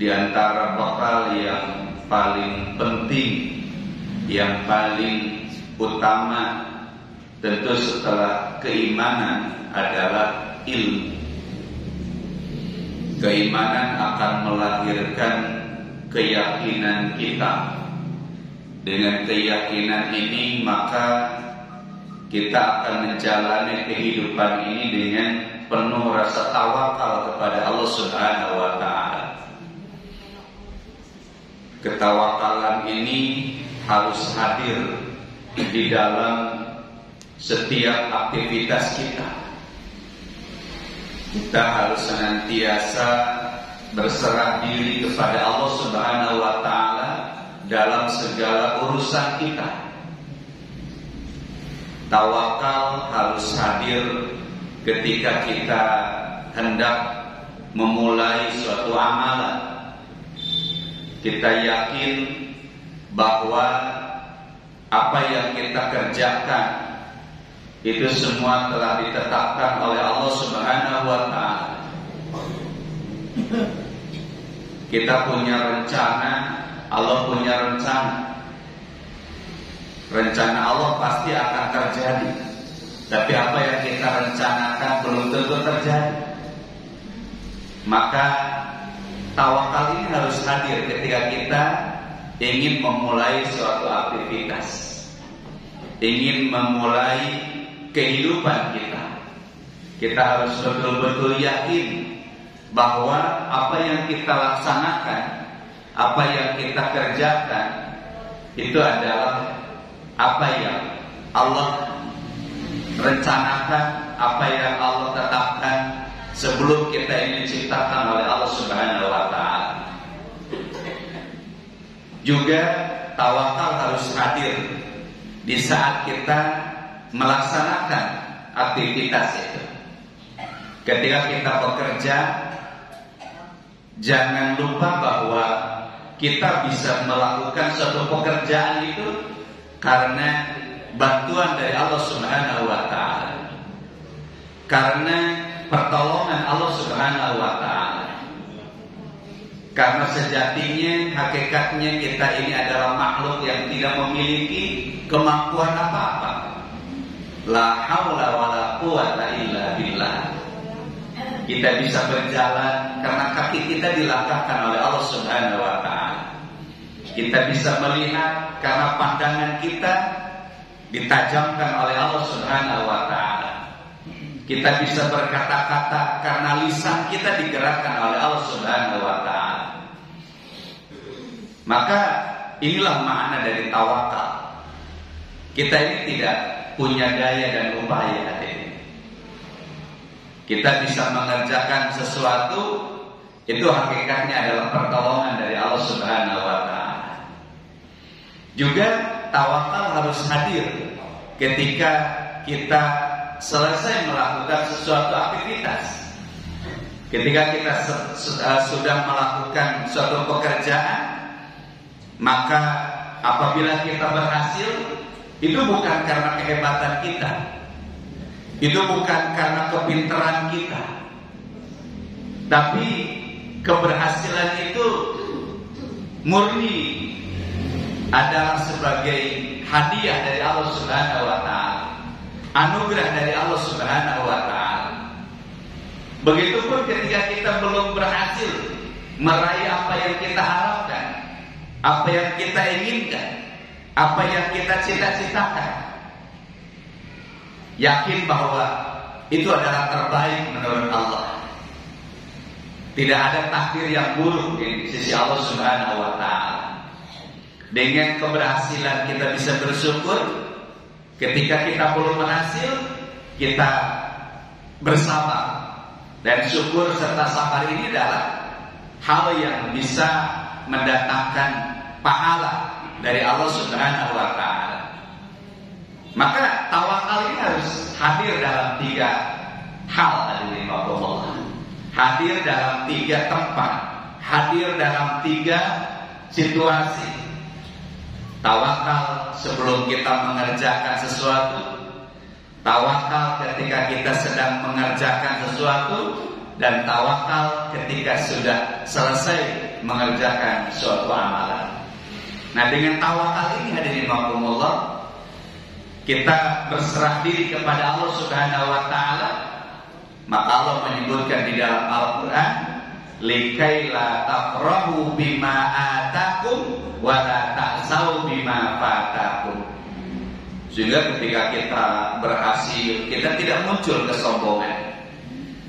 di antara bekal yang paling penting, yang paling utama tentu setelah keimanan adalah ilmu. Keimanan akan melahirkan keyakinan kita. Dengan keyakinan ini maka kita akan menjalani kehidupan ini dengan penuh rasa tawakal kepada Allah Subhanahu wa ta'ala. Ketawakalan ini harus hadir di dalam setiap aktivitas kita. Kita harus senantiasa berserah diri kepada Allah Subhanahu wa ta'ala dalam segala urusan kita. Tawakal harus hadir ketika kita hendak memulai suatu amalan. Kita yakin bahwa apa yang kita kerjakan itu semua telah ditetapkan oleh Allah Subhanahu wa ta'ala. Kita punya rencana, Allah punya rencana. Rencana Allah pasti akan terjadi. Tapi apa yang kita rencanakan belum tentu terjadi. Maka tawakal ini harus hadir ketika kita ingin memulai suatu aktivitas, ingin memulai kehidupan kita. Kita harus betul-betul yakin bahwa apa yang kita laksanakan, apa yang kita kerjakan, itu adalah apa yang Allah rencanakan, apa yang Allah tetapkan sebelum kita ini diciptakan oleh Allah Subhanahu wa ta'ala. Juga tawakal harus hadir di saat kita melaksanakan aktivitas itu. Ketika kita bekerja, jangan lupa bahwa kita bisa melakukan suatu pekerjaan itu karena bantuan dari Allah Subhanahu wa ta'ala, karena pertolongan Allah Subhanahu wa ta'ala. Karena sejatinya, hakikatnya kita ini adalah makhluk yang tidak memiliki kemampuan apa-apa. La haula wala quwata illa billah. Kita bisa berjalan karena kaki kita dilangkahkan oleh Allah Subhanahu wa ta'ala. Kita bisa melihat karena pandangan kita ditajamkan oleh Allah Subhanahu wa ta'ala. Kita bisa berkata-kata karena lisan kita digerakkan oleh Allah Subhanahu wa ta'ala. Maka inilah makna dari tawakal. Kita ini tidak punya daya dan upaya. Kita bisa mengerjakan sesuatu, itu hakikatnya adalah pertolongan dari Allah Subhanahu wa ta'ala. Juga tawakal harus hadir ketika kita selesai melakukan sesuatu aktivitas. Ketika kita sudah melakukan suatu pekerjaan, maka apabila kita berhasil, itu bukan karena kehebatan kita, itu bukan karena kepintaran kita, tapi keberhasilan itu murni adalah sebagai hadiah dari Allah Subhanahu wa ta'ala, anugerah dari Allah Subhanahu wa ta'ala. Begitupun ketika kita belum berhasil meraih apa yang kita harapkan, apa yang kita inginkan, apa yang kita cita-citakan, yakin bahwa itu adalah terbaik menurut Allah. Tidak ada takdir yang buruk di sisi Allah Subhanahu wa ta'ala. Dengan keberhasilan kita bisa bersyukur. Ketika kita belum berhasil, kita bersabar. Dan syukur serta sabar ini adalah hal yang bisa mendatangkan pahala dari Allah Subhanahu wa ta'ala. Maka tawakal ini harus hadir dalam 3 hal. Hadir dalam 3 tempat, hadir dalam 3 situasi. Tawakal sebelum kita mengerjakan sesuatu, tawakal ketika kita sedang mengerjakan sesuatu, dan tawakal ketika sudah selesai mengerjakan suatu amalan. Nah, dengan tawakal ini hadirin rahimakumullah, kita berserah diri kepada Allah Subhanahu wa taala. Maka Allah menyebutkan di dalam Al-Qur'an, "Likaila tafrahu bima atakum wa la ta'sau bima fatakum." Sehingga ketika kita berhasil, kita tidak muncul kesombongan.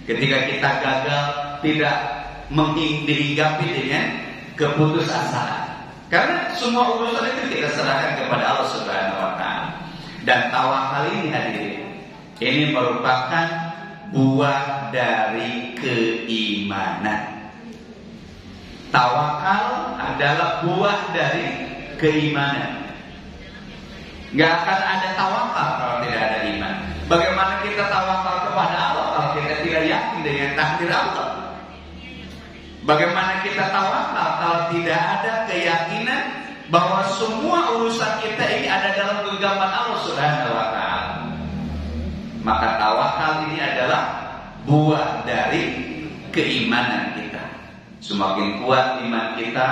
Ketika kita gagal, tidak dihinggapi dengan keputusasaan. Karena semua urusan itu kita serahkan kepada Allah Subhanahu wa taala. Dan tawakal ini hadirin, ini merupakan buah dari keimanan. Tawakal adalah buah dari keimanan. Gak akan ada tawakal kalau tidak ada iman. Bagaimana kita tawakal kepada Allah kalau kita tidak yakin dengan takdir Allah? Bagaimana kita tawakal kalau tidak ada keyakinan bahwa semua urusan kita ini ada dalam genggaman Allah Subhanahu wa taala? Maka tawakal ini adalah buah dari keimanan kita. Semakin kuat iman kita,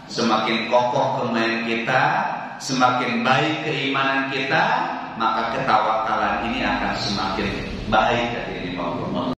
semakin kokoh keimanan kita, semakin baik keimanan kita, maka ketawakalan ini akan semakin baik dari Allah.